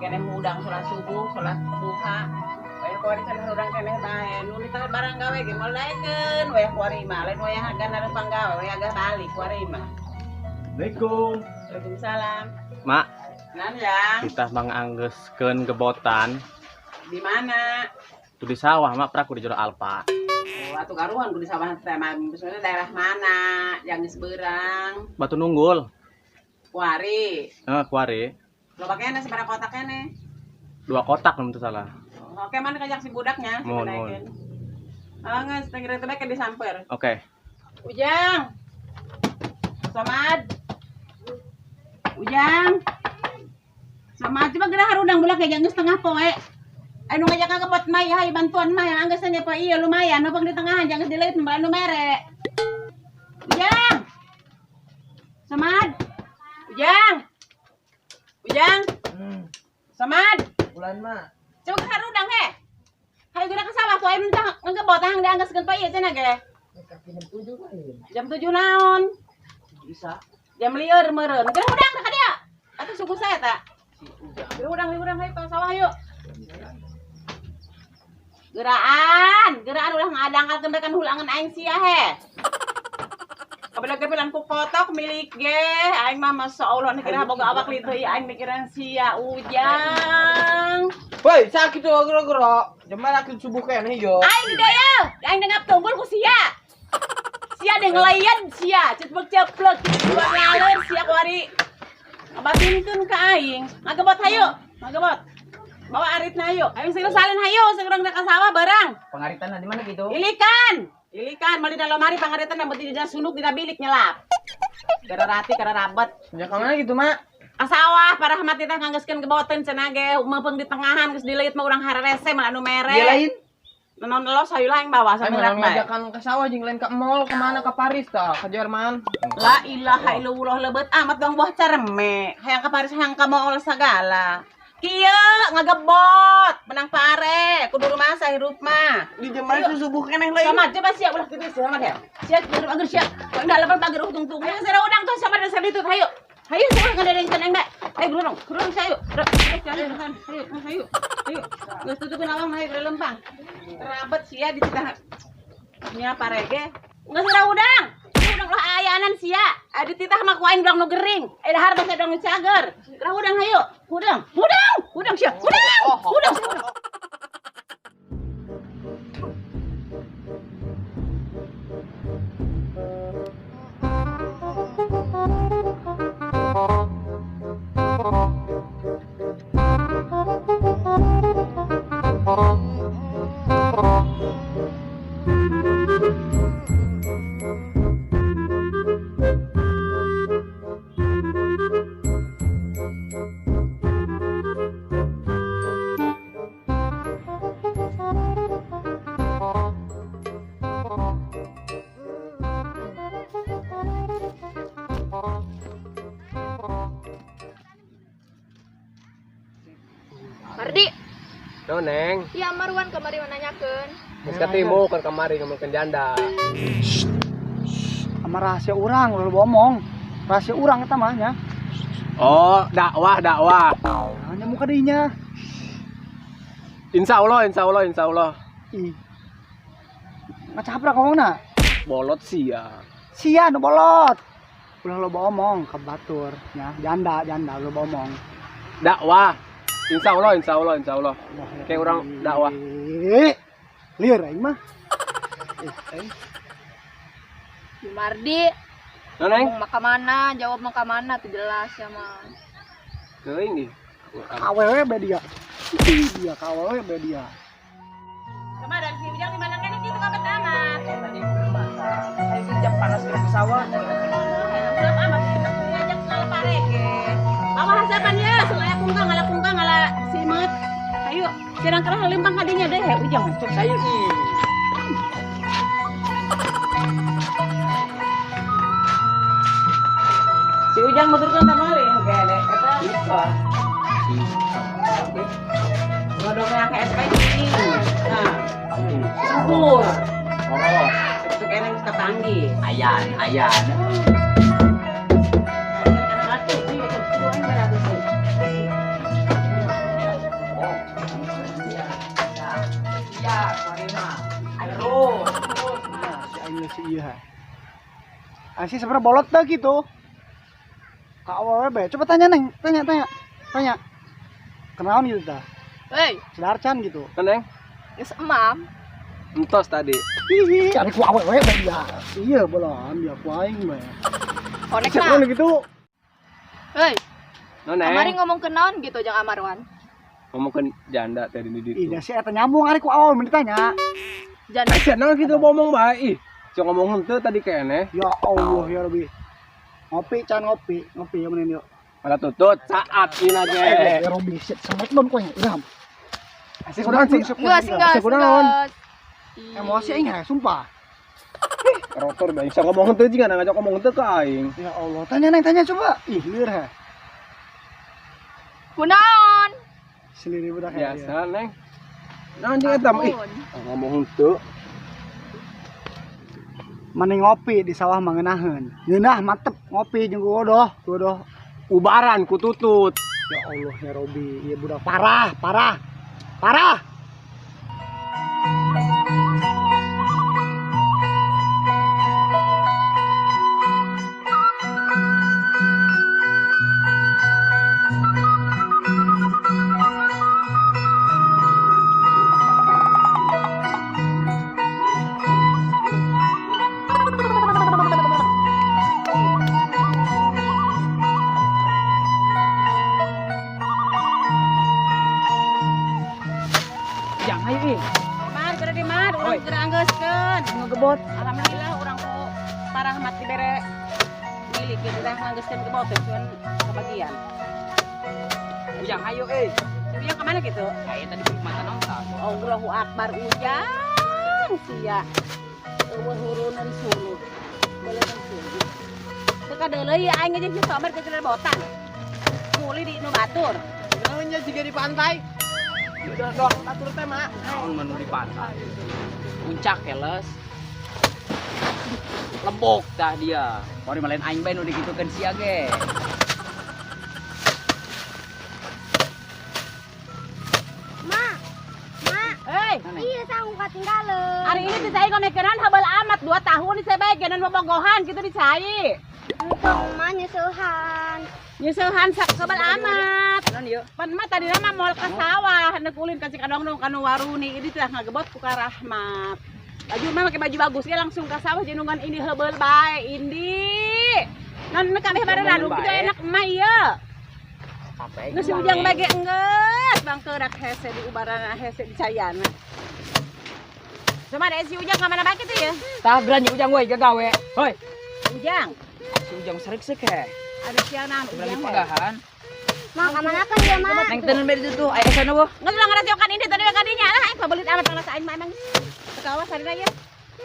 kene udang sholat subuh, sholat duha. Wayah kuari cenah udang kene bae. Nu ditah barang gawe ge molaekeun wayah kuari mah. Lain wayah hagan arep panggawe, wayah agak balik kuari mah. Assalamualaikum. Waalaikumsalam. Mak, Nan yang kita manganggeuskeun gebotan. di mana? Itu di sawah, mak praku di Jero Alpa. Oh, atuh karuhan kudu sawah teh mah sebenarnya daerah mana? Yang seberang. Batu Nunggul. Kuari. Kuari. Lo pakainya seberang kotak kene. 2 kotak namun itu salah. Oke, mana kajak si budaknya? Mohon. Nggak, setengah itu baik disamper. Oke. Ujang, Somad, Ujang, Somad, coba gerah harudang bulak kayak jangan setengah poe. Anu ngajak ke pot mai, hai bantuan mai, anggasnya apa iya lumayan, nopang di tengah, jangan dilihat mbak anu mere. Ujang, Somad, Ujang, Somad. Bulan mah. Coba ke harudang he. Hayu gerak ke sawah poe mentang ngebot hang dianggaskeun pa ieu cenah ge. Jam 7 naon? Bisa. Jam lieur meureun. Gerah udang ka dia. Atuh suku saya tak? Gerah udang hayu ka sawah yuk. Geraan ulah ngadangkalkeun rekan hulangan aing sia he. Kabelah-kebelan ku kotok milik ge. Aing mah masyaallah kira boga awak li teu aing mikiran sia Ujang. Woi, sakit tuh gero-gero. Jemana aku subuh kene yo. Aing daya, aing dengap tunggul ku sia. Sia deng ngelayan sia, ceplek-ceplek dua laleur sia kuari. Ngabatinkeun ka aing. Ngagebot hayu, ngagebot. Bawa aritna hayu. Aing segera salin hayu, segera ka sawah barang. Pengaritan di mana gitu? Ilikan, mali dalam lemari pangaritan yang beti dina sunuk dina bilik nyelap. Gara rati, gara rabet. Ya kemana gitu, Mak? Asawah para mati teh nganggeuskeun geboten cenah ge meupeng di tengahan geus dileut mah urang hararese mah anu mere. Dia lain. Nanon los hayu lain bawa Saya sampeyan bae. ngajakan ke sawah jeung lain ke mall kemana ke Paris tah, ke Jerman. La ilaha illallah lebeut amat dong buah cerme. Hayang ka Paris hayang ka mall segala. Kieu ngagebot menang pare kudu rumah sahirup mah. Di Jerman itu subuh kene lain. Sama coba siap ulah kitu sama ya. Siap kieu agar siap. Kok indah lebar pagar tung-tung. Hayang sare udang tuh sama dasar ditut hayu. Hayu saya ngadeng ceneng mbak. Ayo gerung sayu. Hayu. Geus tutupin awang hayu ke lempang. Terabet sia di titah. Nya parege. Geus sira udang. Udang lah ayanan sia. Adi titah mah ku aing udang nu gering. Dahar basa udang nu cager. Gerah udang hayu. Udang sia. Udang. Mardi, No, Neng. iya Marwan kemari nanyakeun. Geus katimu ke kamari ngomongkeun janda. Sama rahasia orang udah ngomong. Rahasia orang eta mah nya. Oh, dakwah. Hanya muka dinya. Insya Allah. Ih. Ngacaprak ngomongna. Bolot sih ya. Sia nu bolot. Ulah lo omong ke batur nya. Janda lo omong. Dakwah. Insya Allah. Kayak orang dakwah. Liar aing mah. Mardi, No, Neng. ngomong maka mana, jawab maka mana tuh jelas ya mah. Ini. Kawewe be dia. Dia kawewe be dia. Sama dan si Ujang di mana kan itu ka amat. Tadi jam panas ke pesawat. Belum amat ngajak ngala parege. Bawa hasapan ya, selaya kungkang ngala simet. Ayo, sirang kerah limpang kadinya deh, Ujang. Cuk sayu. Si Ujang motorkeun teh mali gede eta bisa. Ngodongnya ke SPG. Nah, subur. Oh, Itu kene geus kapanggih. ayan. Asih sebenarnya bolot dah gitu. Kak awalnya be, coba tanya neng, tanya. Kenalan gitu dah, Hei, sedarcan gitu. Neng, geus emam. entos tadi. Ih, cari ku awal be ya. Iya bolan, ya ku aing be. Konek Cek na. gitu. Hei, kamari Neng, ngomong ke naon gitu jeung Amarwan. ngomongkeun janda tadi di ditu. Iya sih eta nyambung ari ku awal mun ditanya. Jangan Senang gitu ngomong bae. Ih, cok ngomong henteu tadi kene. Ya Allah ya Rabbi. Ngopi can ngopi ya menen yuk. Pada tutut saat ina ge. Ya Rabbi, semek belum kowe udah. Asih Kunaon sih? geus. kunaon? Emosi aing he, sumpah. Rotor bae bisa ngomong henteu jiga ngajak ngomong henteu ka aing. Ya Allah, tanya neng tanya coba. Ih, lieur he. Kunaon? Seliri budak he. Biasa, Neng. Naon jeung eta mah ih. Ngomong henteu. Mending ngopi di sawah mangenaheun. Ngeunah mantep ngopi jeung godoh. Ubaran ku tutut. Ya Allah ya Robi, iya budak parah. Yang ayo ih. Mar, geura di mar, urang geura anggeuskeun. Ngegebot. Alhamdulillah urang tuh parah mati bere milik kita dah anggeuskeun gebot teh cuman kebagian. Yang ayo eh. Ujang kemana gitu? Ayo tadi di mata nonton. Allahu Akbar Ujang sia. Eueuh huruneun suluh. Beuleun suluh. Teu kadeuleuy aing jeung si Somer ke botan. Muli di nu batur. Naon nya jiga di pantai? Udah doang batur teh mah. Naon menu di pantai? Puncak keles lembok dah dia mari malen aing bae nu digitukeun sia ge Hei, Iya, sanggup ketinggalan. hari ini disai konekenan habal amat 2 tahun disai bae genan bobogohan gitu disai. Untung mah nyusuhan. Nyeusehan habal amat. non ieu Pan mah tadi mah moal ka sawah, hendak ulin ka Cikadong kanu waruni ini teh ngagebot ku ka Rahmat. Baju mah make baju bagus ge langsung ka sawah jenungan ini heubeul bae Indi. Non kabeh bareran gitu enak mah ieu. sampai Geus ujang bage enggeus bangkeurak hese di ubaran hese di cayana. Cuma ada si ujang ka mana bake tuh ya? tah berani ujang we gagawe hoi Ujang, si ujang sarik-sek he ada sianan berani ujang. pagahan Mak, kemana kan dia, Mak? neng teuneun bae ditu aya sana weuh Nggak tuh ngarasiokan ini tadi kadinya lah, aing pabelit amat ngerasa aing mah emang. Sekawas hari ya.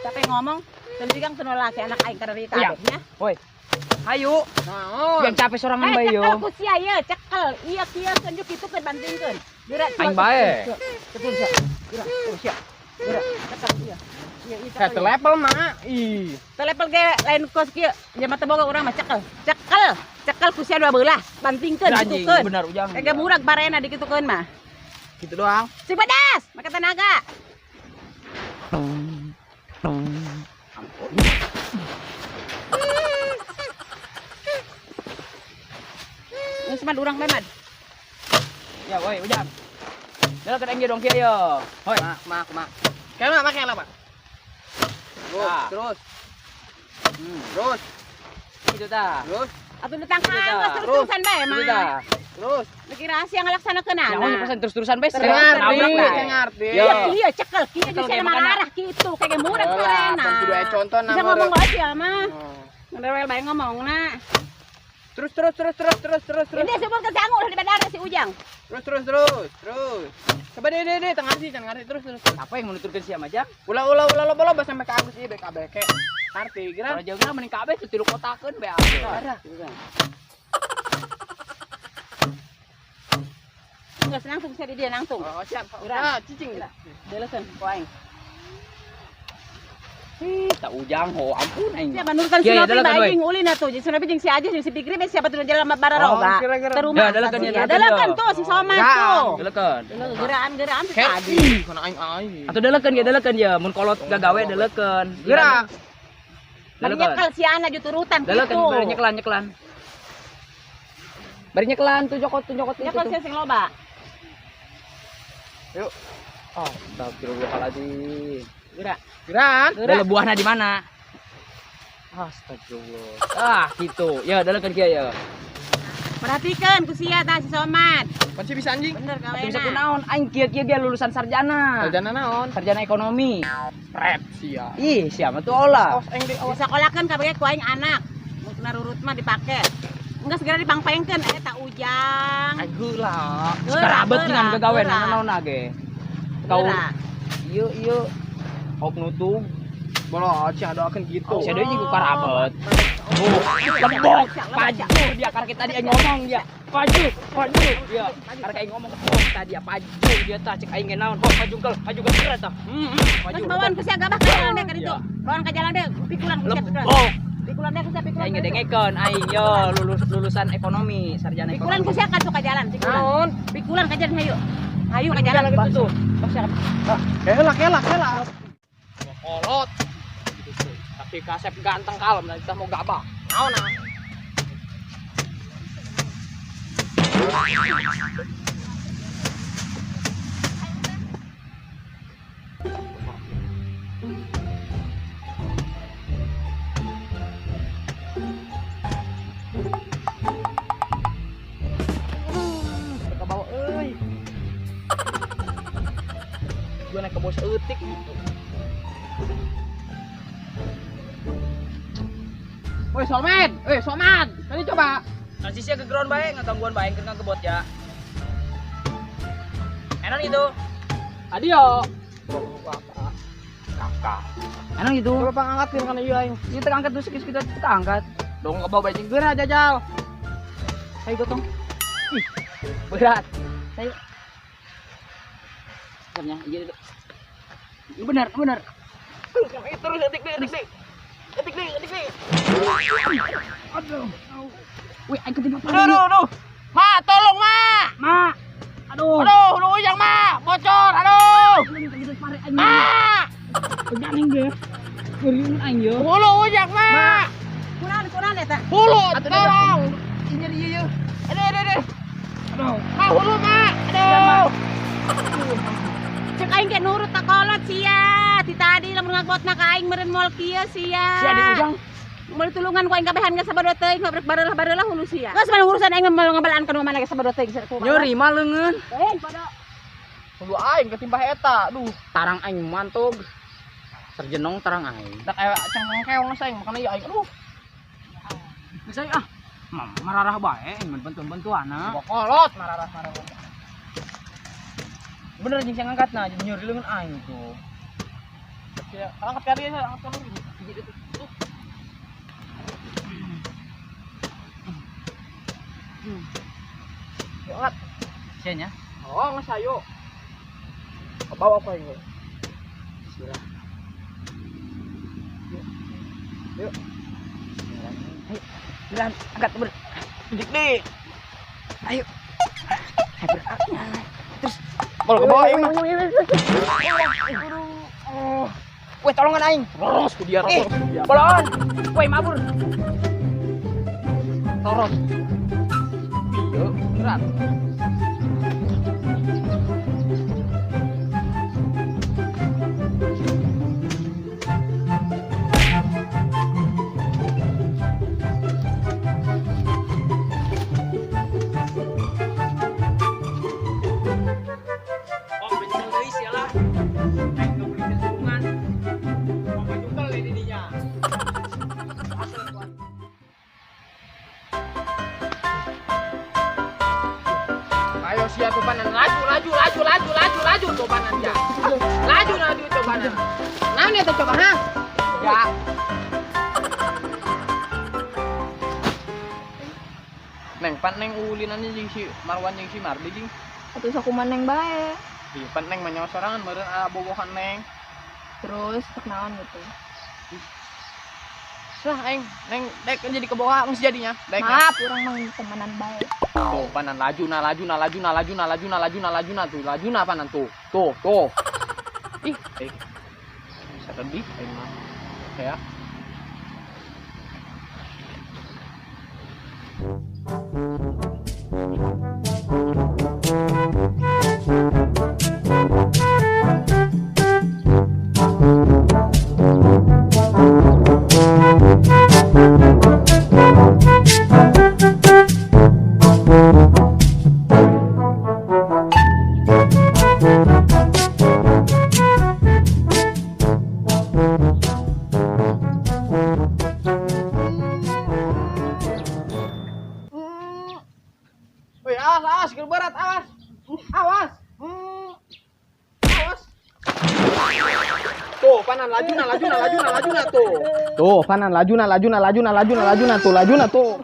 Capek ngomong, dan juga teu laki anak aing karena di kabehnya. hoi hayu Naon? yang capek sorangan bae yo cekel ku sia ieu, cekel. Iya kieu tunjuk kitu ke bandingkeun. Geura Aing bae. Cekel sia. Geura, sia. Geura, cekel sia. Iya, Kayak telepel mah. Ih. Telepel ge lain kos kieu. Nya mah teu boga urang mah cekel. Cekel ku sia dua belah, bandingkeun anjing gitukeun. bener ujang Ege murag barena dikitukeun mah. gitu doang Si pedas, make tenaga. Geus mah urang bae mah. ya woi ujang Dala ka dong kieu yo hoi mak Kayak mah pakai apa? Terus, Ah. terus, hmm terus, gitu tah terus, Atuh datang ka Gitu dah. anggeus terus-terusan bae gitu mah. tah terus. Lagi rahasia ngalaksanakeunana. nyawa pesan terus-terusan bae Terus, nabrak Ngerti, bae ngerti. Yo. Iya cekel kieu Cekel geus ge mah makana. arah kitu kage murag Alah, barena. kan kudu aya contoh Bisa nama ngomong orang. aja mah. Oh. Ngerewel bae ngomongna. Terus, terus, terus, terus, terus, terus, terus, Ini sebut ke sangu di bandara si Ujang. terus, terus, terus, terus. Coba deh, tengah sih, kan ngerti terus, terus. apa yang menuturkeun sia majang Ulah, lo sampai ke Agus ieu BKBK. Ngerti, kira? Kalau jauh mending kabeh tuh tilu kotakeun bae atuh. Parah. Enggak senang tuh bisa di dia nangtung. Oh, siap. Urang. Ah, cicing. Delekeun ku aing. Tak ujang ho ampun aing. Siapa nurutan Iya, iya, Sinopi dalekeun, bae ulin atuh. Jadi Sinopi jeung si Ajis jeung si Pikri siapa tuh jalan bara roga. kira-kira. Terumah. Ya, dalekeun, ya, dalekeun, Dalekeun yo. tuh si Somad Ya. tuh. Delekeun. Geraan tuh Kayak tadi. kana aing. Atuh delekeun ge delekeun ya mun kolot gagawe delekeun. Gerak. Lalu Barinya kan. kal si anak ju turutan Lalu kan gitu. bari nyeklan. Bari nyeklan tuh jokot itu. Nyekal sih sing loba. Astagfirullahaladzim. Gerak. Geran. Dalam buahnya di mana? Astagfirullah. Gitu. Ya, dalam kan kia ya. Perhatikan ku sia tah si Somad. Kan sih bisa anjing. Bener ka Bisa enak. kunaon aing kia dia lulusan sarjana. Sarjana naon? Sarjana ekonomi. Rep sia. Ih, siapa tuh olah? Awas aing awas. Disakolahkeun kabeh ku aing anak. Mun narurut mah dipake. Enggak segera dipangpengkeun tak ujang. Aing heula. Karabet dengan gagawean gerak. naon age. Kau Gerak. ieu hok nutung. Bolo cia doakeun gitu. Saya deui juga karabet. Lembok, paju dia karena kita dia ngomong dia. Paju dia. Karena aing ngomong tadi dia paju dia tah cek aing naon. Hok paju ke berat tah. Paju. Terus bawaan ku sia gabah ka jalan deh ka ditu. Bawaan ka jalan deh pikulan ku sia pikulan. Lembok. Pikulan deh ku sia pikulan. Aing ngedengekeun aing yo lulusan ekonomi, sarjana Pikulan ku ekonomi. sia ka ka jalan pikulan. Naon? Pikulan ka jalan hayu. Hayu ka jalan Gitu tuh. Kelak. Kolot. Tapi kasep ganteng kalem dan kita mau gabah. Naon ah? Ke bawah euy. Gua naik ke bos eutik gitu. Woi Somad. Tadi coba. Nasisnya ke ground bae, ngagangguan bae kena ke bot ya. Enak gitu. Adio. Kakak. Enak gitu. Coba pangangkatin kana ieu aing. Ini kita angkat tuh kita angkat. Dong ke bawah bajing geura jajal. Ayo gotong. Ih, berat. Ayo. Sebenarnya iya itu. Benar. Terus detik. Aduh. Wih, ayo ketiduran. Aduh. Ma, tolong ma. Aduh. Lu ujang ma, bocor. Aduh. Ma. Jangan deh. Ngeriin aing yo. Hulu ujang ma. Kunaon eta? Hulu, tolong. Iya. Aduh. Aduh. Ma, hulu ma. Aduh. Cek aing ge nurut tak kolot sia. Ti tadi lamun ngagbotna ka aing meureun moal kieu sia. Si adi ujang. Moal tulungan ku aing kabehan ge sabado teuing barelah hulu sia. Geus mah urusan aing mah ngabalaan ka mana ge sabado teuing sia. Nyeri mah leungeun. Pada Hulu aing ketimbah eta. Aduh. Tarang aing mantog. Serjenong tarang aing. Tak kayak cengkeng keong saing makanya ya aing. Aduh. Bisa ah. Mararah bae aing bantuan-bantuana. Kolot mararah. Bener jeung sing angkatna nyeri leungeun aing tuh. Ya, angkat kali ya, angkat kali. Yuk, angkat. Sianya. Oh, nggak sayo. Bawa apa ini? Bismillah. Yuk. Ayo. Beran, angkat ber. Dik. Ayo. Beratnya. Terus Bol ke bawah ini. weh tolongan aing. Roros ku dia, Eh, roros ku dia. bolon. Weh mabur. Roros. Yuk, berat. Oh, bencong deui sia lah. Aing enggak beli kesungan. Mama juga le di dinya. Asal kuat. Ayo siap tuh panan, laju tuh panan ya. Laju tuh panan. Nah ini tuh coba ha. Ya. Neng pan neng ulinan jeung si Marwan jeung si Mardi jeung. Atuh sakuman neng bae. Di pan neng mah nyawa sorangan meureun bobohan neng. Terus tek naon gitu. Sah aing neng dek jadi ke bawah geus jadinya. Dek. Maaf, urang mah temenan bae. Tuh panan laju na panan tuh. Tuh. Ih, bisa tadi aing mah. Ya. panan laju na tuh. Tuh, panan laju na tuh.